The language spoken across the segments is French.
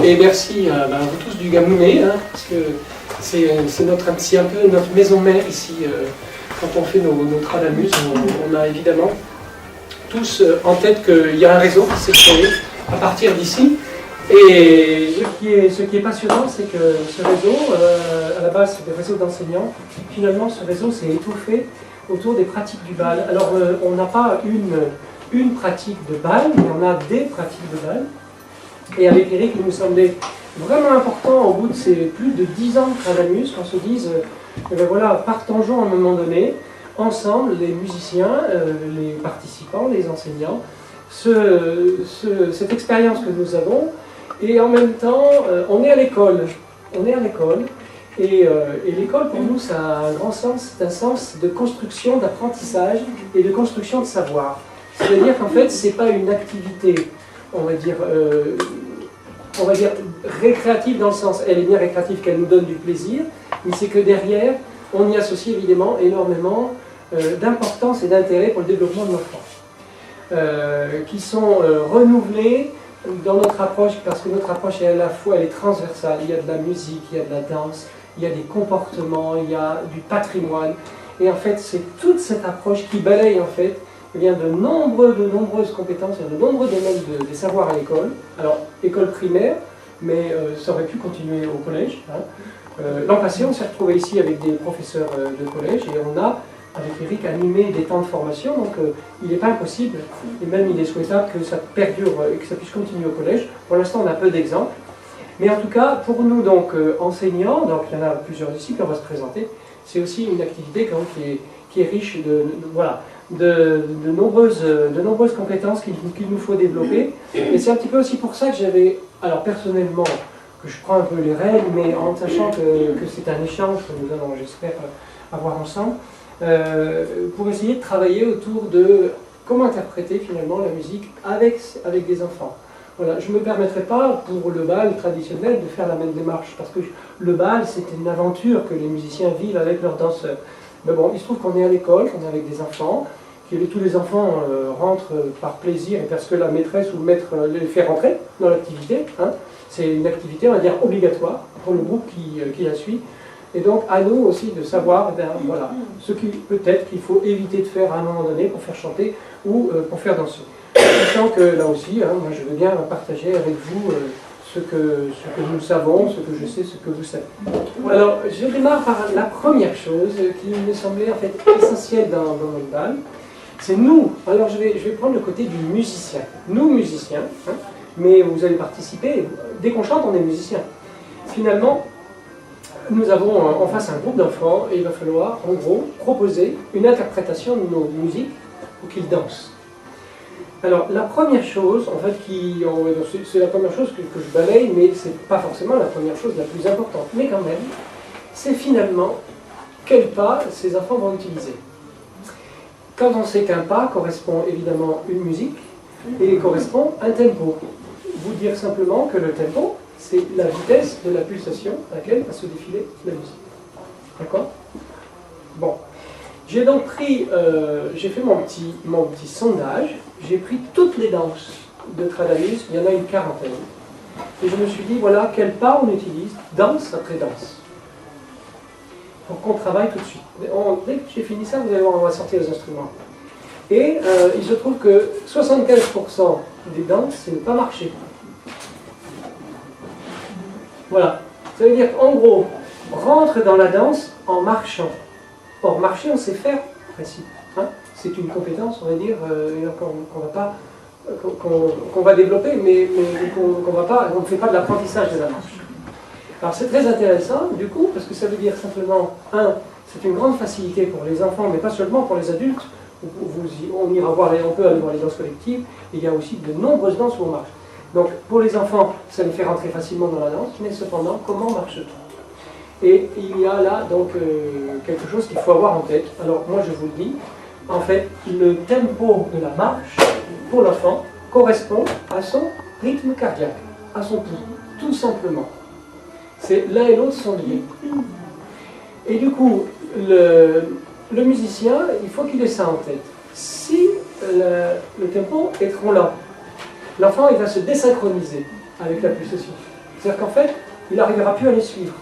Et merci à vous tous du Gamounet, hein, parce que c'est un peu notre maison mère ici. Quand on fait nos Tradamus, on a évidemment tous en tête qu'il y a un réseau qui s'est créé à partir d'ici. Et ce qui est passionnant, c'est que ce réseau, à la base c'est des réseaux d'enseignants, finalement ce réseau s'est étouffé autour des pratiques du bal. Alors on n'a pas une pratique de bal, mais on a des pratiques de bal. Et avec Eric, il nous semblait vraiment important, au bout de ces plus de 10 ans de Tradamus, qu'on se dise, eh ben voilà, partageons à un moment donné, ensemble, les musiciens, les participants, les enseignants, cette expérience que nous avons. Et en même temps, on est à l'école. On est à l'école. Et l'école, pour nous, ça a un grand sens. C'est un sens de construction, d'apprentissage et de construction de savoir. C'est-à-dire qu'en fait, ce n'est pas une activité, on va dire récréative dans le sens, elle est bien récréative qu'elle nous donne du plaisir, mais c'est que derrière, on y associe évidemment énormément d'importance et d'intérêt pour le développement de l'enfant, qui sont renouvelés dans notre approche, parce que notre approche est à la fois, elle est transversale. Il y a de la musique, il y a de la danse, il y a des comportements, il y a du patrimoine. Et en fait, c'est toute cette approche qui balaye en fait de nombreuses compétences, de nombreux domaines des savoirs à l'école. Alors, école primaire, mais ça aurait pu continuer au collège. Hein. L'an passé, on s'est retrouvé ici avec des professeurs de collège et on a, avec Eric, animé des temps de formation. Donc, il n'est pas impossible, et même il est souhaitable que ça perdure et que ça puisse continuer au collège. Pour l'instant, on a peu d'exemples. Mais en tout cas, pour nous, donc, enseignants, donc il y en a plusieurs ici, puis on va se présenter, c'est aussi une activité quand même, qui est riche de nombreuses compétences qu'il nous faut développer. Et c'est un petit peu aussi pour ça que j'avais, alors personnellement, que je prends un peu les règles, mais en sachant que c'est un échange que nous allons, j'espère, avoir ensemble, pour essayer de travailler autour de comment interpréter finalement la musique avec des enfants. Voilà, je ne me permettrai pas, pour le bal traditionnel, de faire la même démarche, parce que le bal, c'est une aventure que les musiciens vivent avec leurs danseurs. Mais bon, il se trouve qu'on est à l'école, qu'on est avec des enfants, que tous les enfants rentrent par plaisir et parce que la maîtresse ou le maître les fait rentrer dans l'activité. Hein. C'est une activité, on va dire, obligatoire pour le groupe qui la suit. Et donc, à nous aussi de savoir, voilà, ce qui peut-être qu'il faut éviter de faire à un moment donné pour faire chanter ou pour faire danser. Sachant que là aussi, hein, moi je veux bien partager avec vous ce que nous savons, ce que je sais, ce que vous savez. Alors, je démarre par la première chose qui me semblait en fait essentielle dans notre bal. C'est nous. Alors, je vais prendre le côté du musicien. Nous, musiciens, hein, mais vous allez participer. Dès qu'on chante, on est musicien. Finalement, nous avons en face un groupe d'enfants et il va falloir, en gros, proposer une interprétation de nos musiques pour qu'ils dansent. Alors, la première chose, en fait, c'est la première chose que je balaye, mais ce n'est pas forcément la première chose la plus importante. Mais quand même, c'est finalement quel pas ces enfants vont utiliser. Quand on sait qu'un pas correspond évidemment à une musique et correspond à un tempo. Vous dire simplement que le tempo, c'est la vitesse de la pulsation à laquelle va se défiler la musique. D'accord ? Bon. J'ai donc pris, j'ai fait mon petit sondage, j'ai pris toutes les danses de Tradamus, il y en a une quarantaine. Et je me suis dit, voilà, quel pas on utilise, danse après danse. Pour qu'on travaille tout de suite. Dès que j'ai fini ça, vous allez voir, on va sortir les instruments. Et il se trouve que 75% des danses, c'est ne pas marcher. Voilà. Ça veut dire qu'en gros, rentre dans la danse en marchant. Or, marcher, on sait faire, en principe. Hein, c'est une compétence, on va dire, qu'on va développer, mais on ne fait pas de l'apprentissage de la marche. Alors, c'est très intéressant, du coup, parce que ça veut dire simplement, c'est une grande facilité pour les enfants, mais pas seulement pour les adultes. On ira voir, on peut aller voir les danses collectives, et il y a aussi de nombreuses danses où on marche. Donc, pour les enfants, ça nous fait rentrer facilement dans la danse, mais cependant, comment marche-t-on ? Et il y a là donc quelque chose qu'il faut avoir en tête. Alors moi je vous le dis, en fait le tempo de la marche pour l'enfant correspond à son rythme cardiaque, à son pouls, tout simplement. C'est l'un et l'autre sont liés. Et du coup, le musicien, il faut qu'il ait ça en tête. Si le tempo est trop lent, l'enfant il va se désynchroniser. avec la pulsation. C'est-à-dire qu'en fait, il n'arrivera plus à les suivre.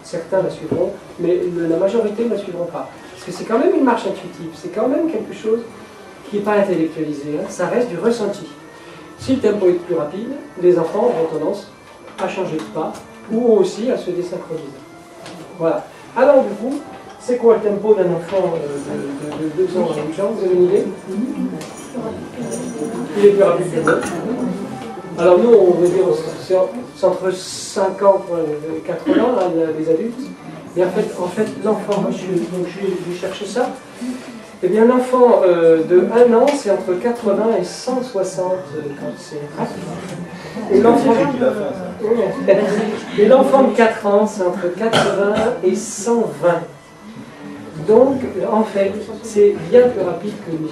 Certains la suivront, mais la majorité ne la suivront pas. Parce que c'est quand même une marche intuitive, c'est quand même quelque chose qui n'est pas intellectualisé, hein. Ça reste du ressenti. Si le tempo est plus rapide, les enfants auront tendance à changer de pas, ou aussi à se désynchroniser. Voilà. Alors du coup, c'est quoi le tempo d'un enfant de 2 ans à 8 ans? Vous avez une idée? Il est plus rapide que nous. Alors nous, on veut dire, c'est entre 50 et 80, hein, les adultes. Et en fait l'enfant, donc je vais chercher ça. Eh bien, l'enfant de 1 an, c'est entre 80 et 160 quand c'est rapide. Et l'enfant de 4 ans, c'est entre 80 et 120. Donc, en fait, c'est bien plus rapide que nous.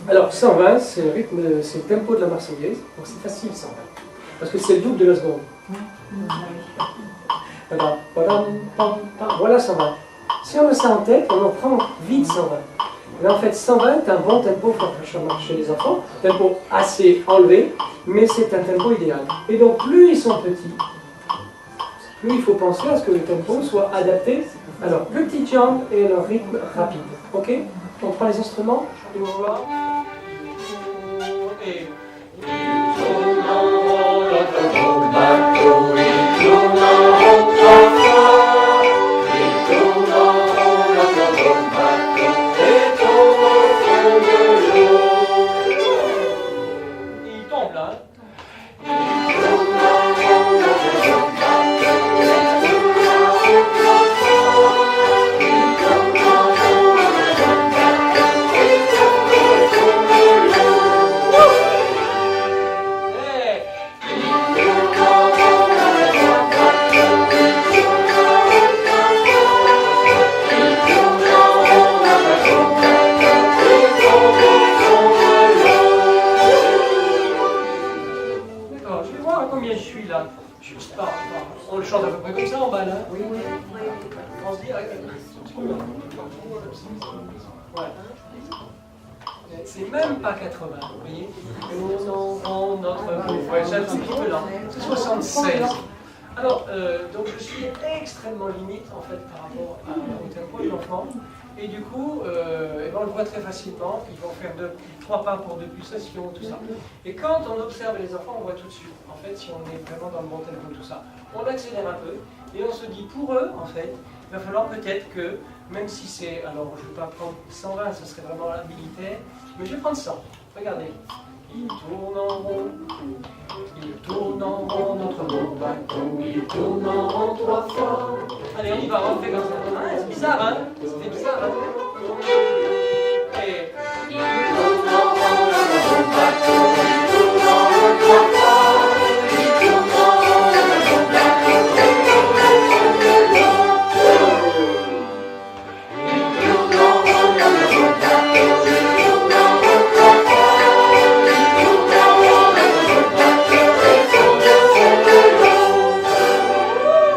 Alors, 120, c'est le rythme, c'est le tempo de la Marseillaise, donc c'est facile 120, parce que c'est le double de la seconde. Voilà 120. Si on a ça en tête, on en prend vite 120. Mais en fait, 120 est un bon tempo pour faire marcher les enfants, tempo assez enlevé, mais c'est un tempo idéal. Et donc, plus ils sont petits, plus il faut penser à ce que le tempo soit adapté à leurs petites jambes et à leur rythme rapide. Ok? On prend les instruments et on va voir. Et... Il tombe là. On le chante à peu près comme ça en bas là. Oui, oui. On se dit. Ouais. C'est même pas 80, vous voyez. Ouais, c'est un petit peu là. C'est 76. Alors, donc je suis extrêmement limite en fait par rapport au tempo de l'enfant. Et du coup, on le voit très facilement, ils vont faire 3 pas pour 2 pulsations, tout ça. Et quand on observe les enfants, on voit tout de suite, en fait, si on est vraiment dans le bon tempo, tout ça. On accélère un peu, et on se dit, pour eux, en fait, il va falloir peut-être que, même si c'est, alors je ne vais pas prendre 120, ce serait vraiment militaire, mais je vais prendre 100. Regardez. Il tourne en rond, notre beau bateau, il tourne en rond 3 fois. Allez, on y va, on fait comme ça. Ah, c'est bizarre, hein? C'est bizarre, hein? Et... Il tourne en rond, notre beau bateau, il tourne en rond 3 fois. Il tourne en rond, notre beau bateau, il tourne en rond 3 fois. Il tourne en rond, notre beau bateau, il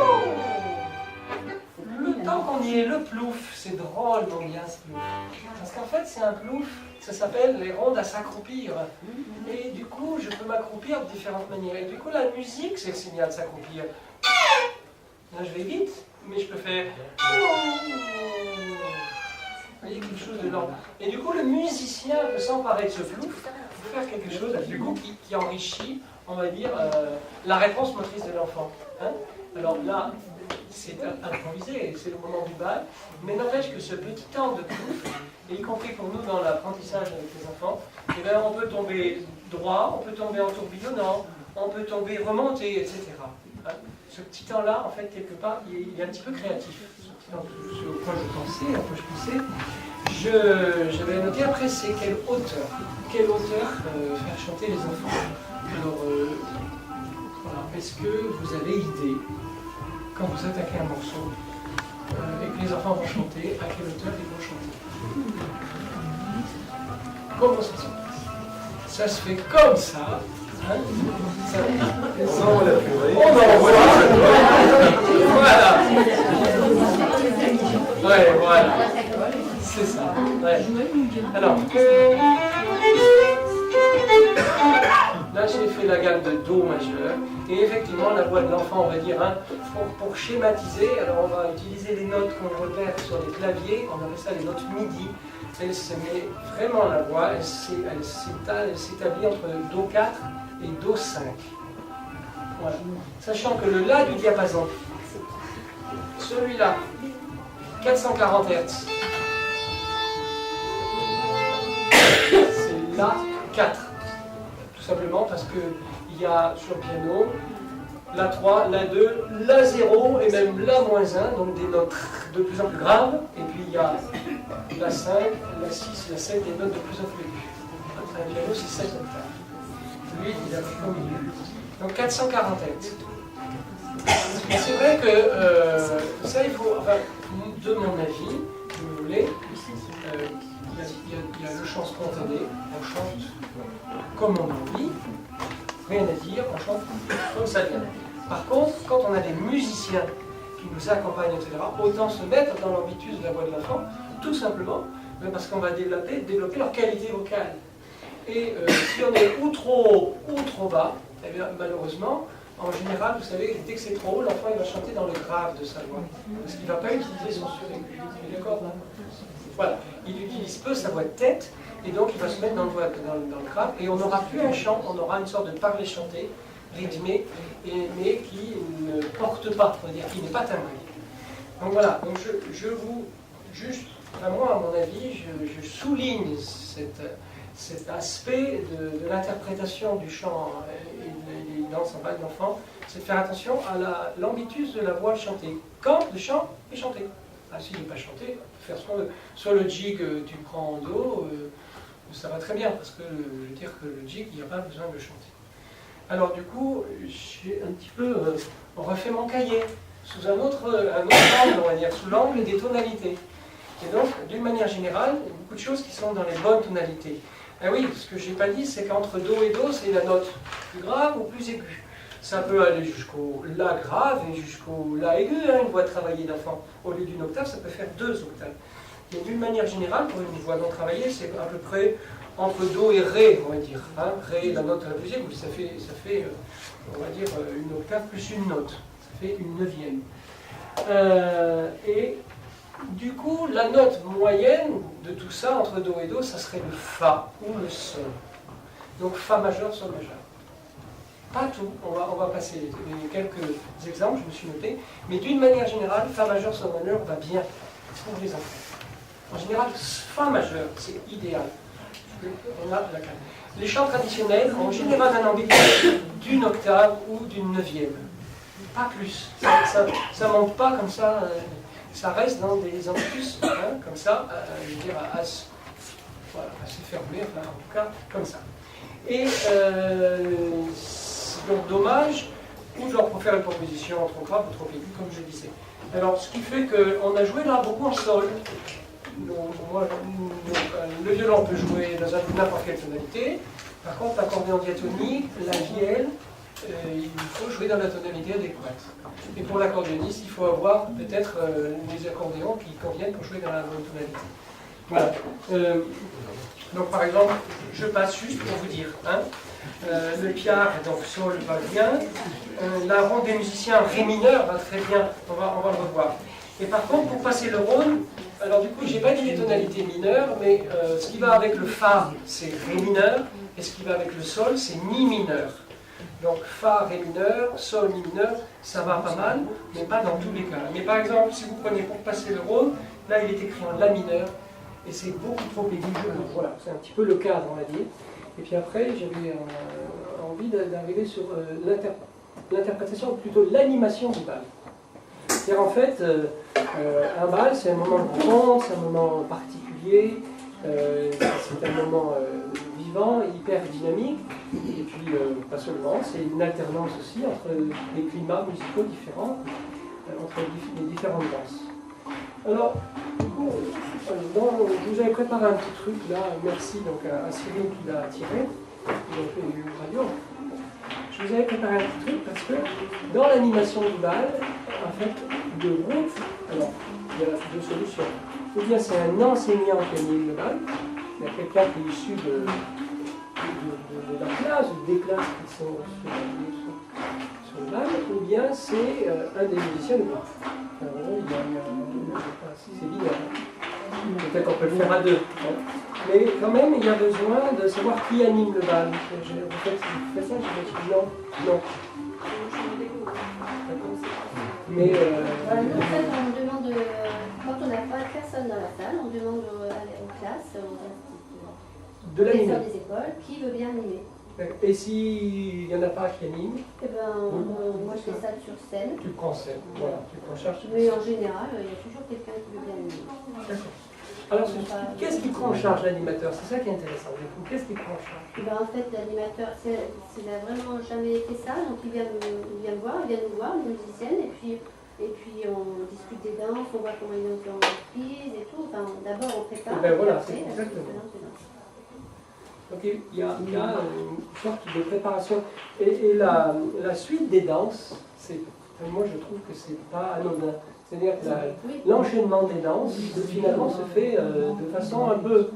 tourne en rond 3 fois. Le plouf, c'est drôlement bien ce plouf. Parce qu'en fait, c'est un plouf, ça s'appelle les rondes à s'accroupir. Et du coup, je peux m'accroupir de différentes manières. Et du coup, la musique, c'est le signal de s'accroupir. Là, je vais vite, mais je peux faire. Vous voyez, quelque chose de lent. Et du coup, le musicien peut s'emparer de ce plouf pour faire quelque chose du coup, qui enrichit, on va dire, la réponse motrice de l'enfant. Hein? Alors là, c'est improvisé, c'est le moment du bal, mais n'empêche que ce petit temps de plouf, et y compris pour nous dans l'apprentissage avec les enfants, eh bien, on peut tomber droit, on peut tomber en tourbillonnant, on peut tomber remonter, etc. Hein? Ce petit temps-là, en fait, quelque part, il est un petit peu créatif. Ce quoi je pensais, à quoi je poussais, j'avais noté après, c'est quelle hauteur faire chanter les enfants. Alors, voilà, est-ce que vous avez idée quand vous attaquez un morceau et que les enfants vont chanter, à quelle hauteur ils vont chanter? Comment ça se passe? Ça se fait comme ça. Hein? On envoie. Voilà. Ouais, voilà. C'est ça. Ouais. Alors, là j'ai fait fait la gamme de Do majeur. Et effectivement, la voix de l'enfant, on va dire, hein, pour schématiser, alors on va utiliser les notes qu'on repère sur les claviers, on appelle ça les notes MIDI. Elle se met vraiment la voix, elle s'établit entre Do 4 et Do 5. Voilà. Sachant que le La du diapason, celui-là, 440 Hz, c'est La 4. Tout simplement parce qu'il y a sur le piano La 3, La 2, La 0 et même La moins 1, donc des notes de plus en plus graves. Et puis il y a La 5, La 6, La 7, des notes de plus en plus aiguës. Un piano, c'est 7 octaves. Lui, il a pris au milieu. Donc 440 Hz. C'est vrai que ça, il faut, enfin, de mon avis, si vous voulez, il y a le chant spontané, on chante comme on a envie, rien à dire, on chante comme ça vient. Par contre, quand on a des musiciens qui nous accompagnent, etc., autant se mettre dans l'ambitus de la voix de l'enfant, tout simplement, parce qu'on va développer leur qualité vocale. Et si on est ou trop haut ou trop bas, eh bien, malheureusement, en général, vous savez, dès que c'est trop haut, l'enfant il va chanter dans le grave de sa voix. Parce qu'il ne va pas utiliser son suraigu. D'accord, là. Voilà. Il utilise peu sa voix de tête, et donc il va se mettre dans le grave, et on n'aura plus un chant, on aura une sorte de parler chanté, rythmé, mais qui ne porte pas, on va dire, qui n'est pas timbré. Donc voilà, donc je vous, juste, à moi, à mon avis, je souligne cet aspect de l'interprétation du chant et des danses en bal d'enfants, c'est de faire attention à l'ambitus de la voix chantée. Quand le chant est chanté. Ah, s'il n'est pas chanté, faire soit le jig, tu le prends en do, ça va très bien, parce que je veux dire que le jig, il n'y a pas besoin de chanter. Alors du coup, j'ai un petit peu refait mon cahier, sous un autre angle, on va dire, sous l'angle des tonalités. Et donc, d'une manière générale, il y a beaucoup de choses qui sont dans les bonnes tonalités. Ah oui, ce que je n'ai pas dit, c'est qu'entre Do et Do, c'est la note plus grave ou plus aiguë. Ça peut aller jusqu'au La grave et jusqu'au La aigu, hein, une voix travaillée d'enfant. Au lieu d'une octave, ça peut faire 2 octaves. Mais d'une manière générale, pour une voix non travaillée, c'est à peu près entre Do et Ré, on va dire. Hein. Ré, la note la plus aiguë, ça fait on va dire, une octave plus une note. Ça fait une neuvième. Et du coup, la note moyenne de tout ça, entre Do et Do, ça serait le Fa ou le Sol. Donc Fa majeur, Sol majeur. Pas tout, on va passer les quelques exemples, je me suis noté, mais d'une manière générale, Fa majeur, Sol majeur va bien pour les enfants. En général, Fa majeur, c'est idéal. On a la calme. Les chants traditionnels ont en général un ambitus d'une octave ou d'une neuvième. Pas plus. Ça ne monte pas comme ça, ça reste dans des ambitus, hein, comme ça, je veux dire, voilà, assez fermé, enfin, en tout cas, comme ça. Et c'est donc dommage, ou genre pour faire une proposition trop grave ou trop aiguë, comme je disais. Alors, ce qui fait qu'on a joué là beaucoup en sol. Donc, le violon peut jouer dans n'importe quelle tonalité. Par contre, l'accordéon diatonique, la vielle, il faut jouer dans la tonalité adéquate. Et pour l'accordéoniste, il faut avoir peut-être des accordéons qui conviennent pour jouer dans la bonne tonalité. Voilà. Donc par exemple, je passe juste pour vous dire, hein, le piar, donc sol va bien, la ronde des musiciens, ré mineur va très bien, on va le revoir. Et par contre, pour passer le rône, alors du coup, j'ai pas dit les tonalités mineures, mais ce qui va avec le fa, c'est ré mineur, et ce qui va avec le sol, c'est mi mineur. Donc fa, ré mineur, sol, mi mineur, ça va pas mal, mais pas dans tous les cas. Mais par exemple, si vous prenez pour passer le rône, là il est écrit en la mineur, et c'est beaucoup trop aigu. Voilà, c'est un petit peu le cadre, on va dire. Et puis après, j'avais envie d'arriver sur l'interprétation, plutôt l'animation du bal. C'est-à-dire en fait, un bal, c'est un moment de rencontre, c'est un moment particulier, c'est un moment vivant, hyper dynamique, et puis pas seulement, c'est une alternance aussi entre les climats musicaux différents, entre les différentes danses. Alors, du coup, je vous avais préparé un petit truc là, merci donc à Cyril qui l'a tiré, qui a fait une radio. Je vous avais préparé un petit truc parce que dans l'animation du bal, en fait, de groupe, alors il y a deux solutions. Ou bien c'est un enseignant qui anime le bal, il y a quelqu'un qui est issu de de la classe, ou des classes qui sont sur le bal, ou bien c'est un des musiciens du groupe. C'est évident. Peut-être qu'on peut le faire à deux. Hein. Mais quand même, il y a besoin de savoir qui anime le bal. En fait, si tu fais ça, je me dis non, non. Mais nous, en fait, on demande, quand on n'a pas personne dans la salle, on demande aux classes, aux de l'animer. professeurs des écoles, qui veut bien animer. Et s'il n'y en a pas qui anime, Eh ben, moi je fais ça sur scène. tu prends scène, voilà, tu prends charge. Mais en général, il y a toujours quelqu'un qui veut bien animer. D'accord. Alors, qu'est-ce qui prend en charge l'animateur? C'est ça qui est intéressant. Qu'est-ce qui prend en charge? Eh ben, en fait, l'animateur, il n'a vraiment jamais fait ça, donc il vient me voir, il vient nous voir, les musiciennes, et puis on discute des danses, on voit comment ils ont prise et tout. Enfin, d'abord on prépare. Et ben voilà, après, c'est exactement. Donc il y a une sorte de préparation. Et la suite des danses, moi je trouve que c'est pas anodin. C'est-à-dire que l'enchaînement des danses, finalement, se fait de façon un peu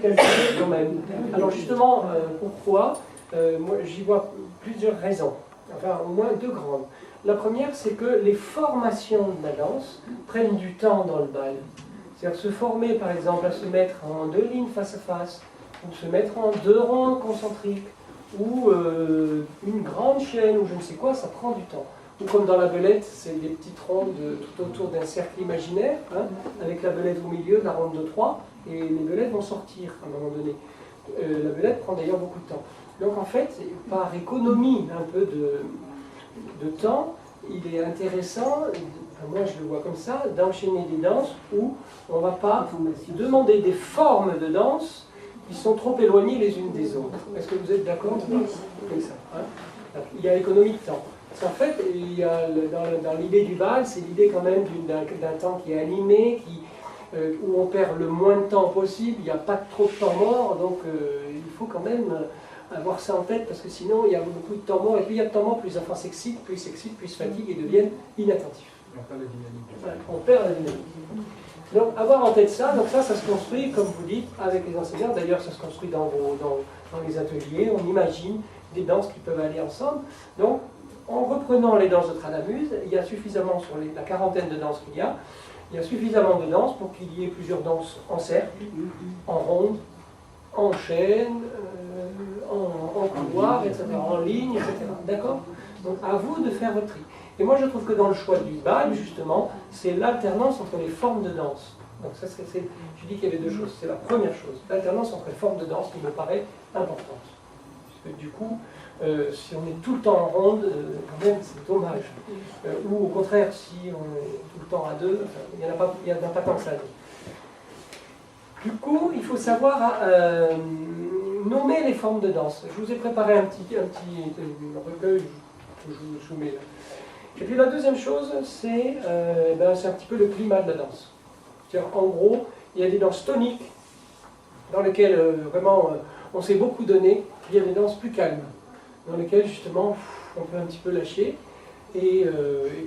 calculée quand même. Alors justement, pourquoi moi j'y vois plusieurs raisons, enfin au moins deux grandes. La première, c'est que les formations de la danse prennent du temps dans le bal. C'est-à-dire se former, par exemple, à se mettre en deux lignes face à face, ou se mettre en deux rangs concentriques, ou une grande chaîne, ou je ne sais quoi, ça prend du temps. Ou comme dans la belette, c'est des petites rondes tout autour d'un cercle imaginaire, hein, avec la belette au milieu, la ronde de 3, et les belettes vont sortir à un moment donné. La belette prend d'ailleurs beaucoup de temps. Donc en fait, par économie un peu de temps, il est intéressant, moi je le vois comme ça, d'enchaîner des danses où on ne va pas demander des formes de danse qui sont trop éloignées les unes des autres. Est-ce que vous êtes d'accord comme ça, hein? Il y a économie de temps. En fait, il y a, dans l'idée du bal, c'est l'idée quand même d'un temps qui est animé, où on perd le moins de temps possible, il n'y a pas trop de temps mort, donc il faut quand même avoir ça en tête, parce que sinon il y a beaucoup de temps mort, et plus il y a de temps mort, plus les enfants s'excitent, plus ils s'excitent, plus ils se fatiguent et deviennent inattentifs. On perd la dynamique. Voilà, on perd la dynamique. Donc avoir en tête ça, donc ça se construit, comme vous dites, avec les enseignants, d'ailleurs ça se construit dans les ateliers, on imagine des danses qui peuvent aller ensemble. Donc, en reprenant les danses de Tradamuse, il y a suffisamment, sur la quarantaine de danses qu'il y a suffisamment de danses pour qu'il y ait plusieurs danses en cercle, en ronde, en chaîne, en couloir, etc., en ligne, etc. D'accord? Donc à vous de faire votre tri. Et moi je trouve que dans le choix du bal, justement, c'est l'alternance entre les formes de danse. Donc ça, je dis qu'il y avait deux choses. C'est la première chose, l'alternance entre les formes de danse qui me paraît importante. Parce que du coup, si on est tout le temps en ronde, quand même c'est dommage. Ou au contraire, si on est tout le temps à deux, il n'y en a pas tant que ça. Du coup, il faut savoir nommer les formes de danse. Je vous ai préparé un petit recueil que je vous soumets là. Et puis la deuxième chose, c'est un petit peu le climat de la danse. C'est-à-dire, en gros, il y a des danses toniques, dans lesquelles vraiment on s'est beaucoup donné, puis il y a des danses plus calmes, dans lesquelles justement on peut un petit peu lâcher, et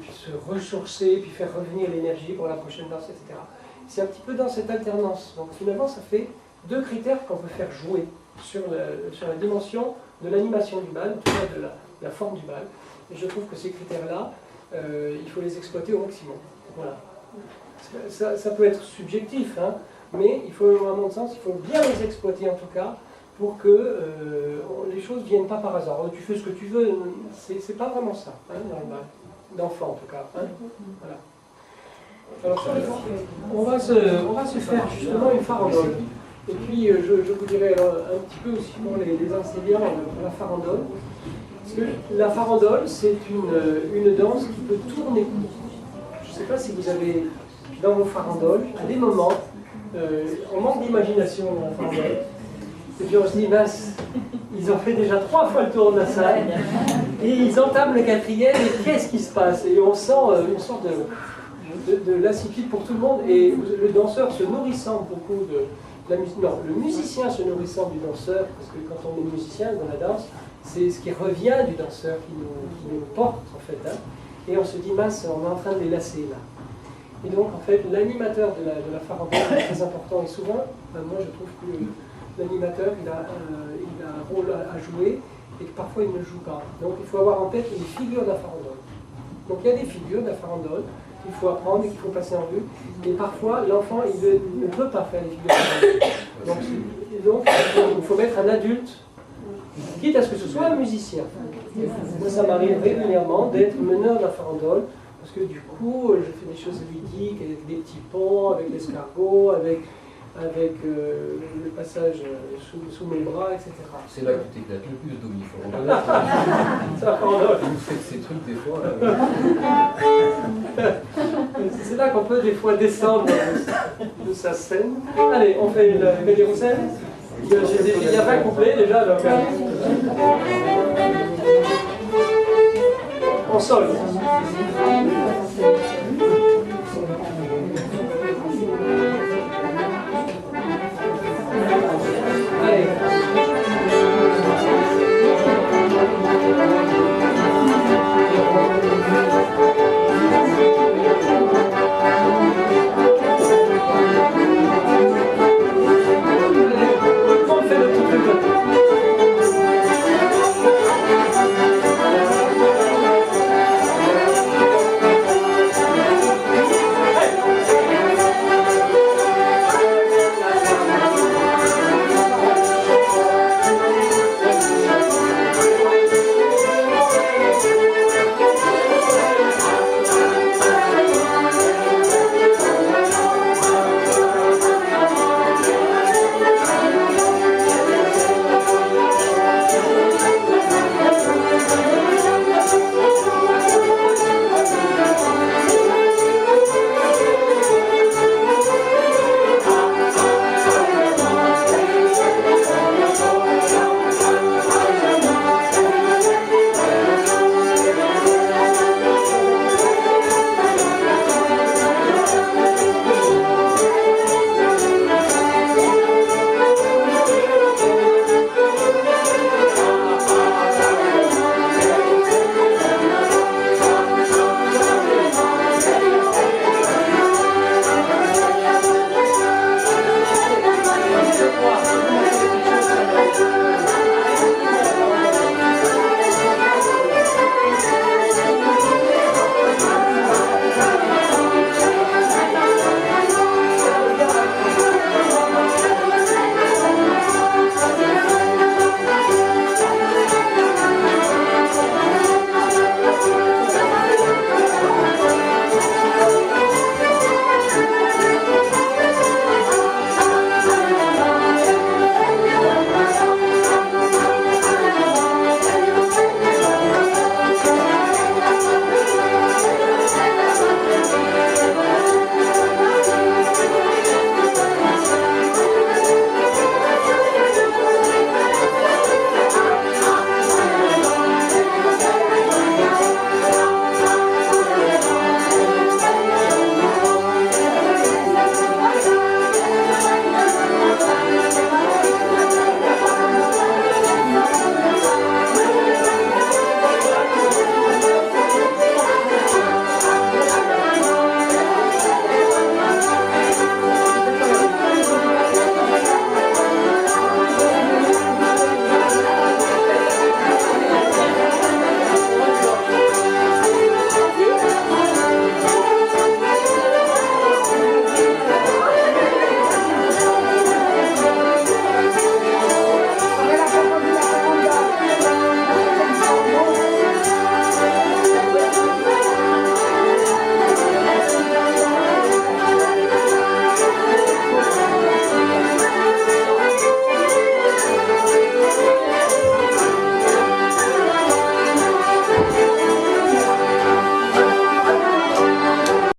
puis se ressourcer, puis faire revenir l'énergie pour la prochaine danse, etc. C'est un petit peu dans cette alternance. Donc finalement, ça fait deux critères qu'on peut faire jouer sur la dimension de l'animation du bal, en tout cas de la forme du bal. Et je trouve que ces critères-là, il faut les exploiter au maximum. Voilà. Ça peut être subjectif, hein, mais il faut, à mon sens, il faut bien les exploiter en tout cas, pour que les choses ne viennent pas par hasard. Tu fais ce que tu veux, c'est pas vraiment ça, hein, dans le bal, d'enfant en tout cas. Hein. Voilà. Alors, on va se faire justement une farandole. Et puis, je vous dirai alors, un petit peu aussi pour les enseignants la farandole. Parce que la farandole, c'est une danse qui peut tourner court. Je ne sais pas si vous avez, dans vos farandoles, à des moments, on manque d'imagination dans la farandole. Et puis on se dit, mince, ils ont fait déjà 3 fois le tour de la salle, et ils entament le 4e, et qu'est-ce qui se passe? Et on sent une sorte de lassitude pour tout le monde, et le danseur se nourrissant beaucoup de la musique. Non, le musicien se nourrissant du danseur, parce que quand on est musicien dans la danse, c'est ce qui revient du danseur qui nous porte en fait. Hein. Et on se dit, mince, on est en train de les lasser là. Et donc en fait, l'animateur de la farandole est très important, et souvent, moi je trouve que l'animateur, il a rôle à jouer et que parfois il ne joue pas. Donc il faut avoir en tête les figures de la farandole. Donc il y a des figures de la farandole qu'il faut apprendre et qu'il faut passer en vue. Et parfois l'enfant ne peut pas faire les figures de la farandole. Donc il faut mettre un adulte, quitte à ce que ce soit un musicien. Moi ça m'arrive régulièrement d'être meneur de la farandole, parce que du coup je fais des choses ludiques, avec des petits ponts, avec l'escargot, avec le passage sous mes bras, etc. C'est là que tu t'éclates le plus, Domi. Ça farandole. Vous faites ces trucs des fois. C'est là qu'on peut des fois descendre de sa scène. Allez, on fait une belle rousselle. Il y a 20 couplets déjà, donc on solde.